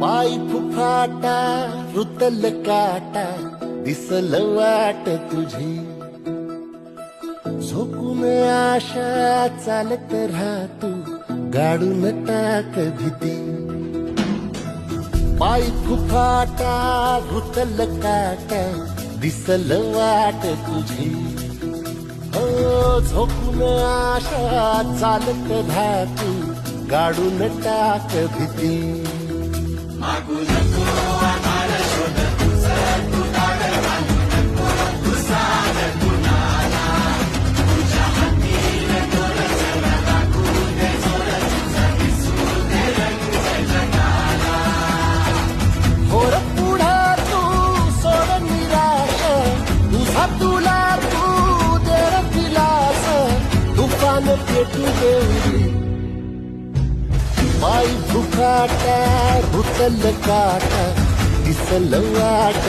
पाय फुफाटा रुतल काटा दिसल वाट तुझी झोकून आशा चालत राहतू गाडून टाक भीती पाय फुफाटा रुतल काटा दिसल वाट तुझी हो झोकून आशा चालत राहतू गाडून टाक भीती मागू नको आम्हाला शोध तुझं तू दाड घालू नको तुझा गुन्हाला तुझ्या हातीन तोर चला दाखवू दे जोर तुझा दिसू दे रंग जगाला होर पुढा तू सोड निराश तुझा तुला तू दे दिलास तुफान पेटू देऊ पाय फुफाटा रुतल काटा दिसल वाट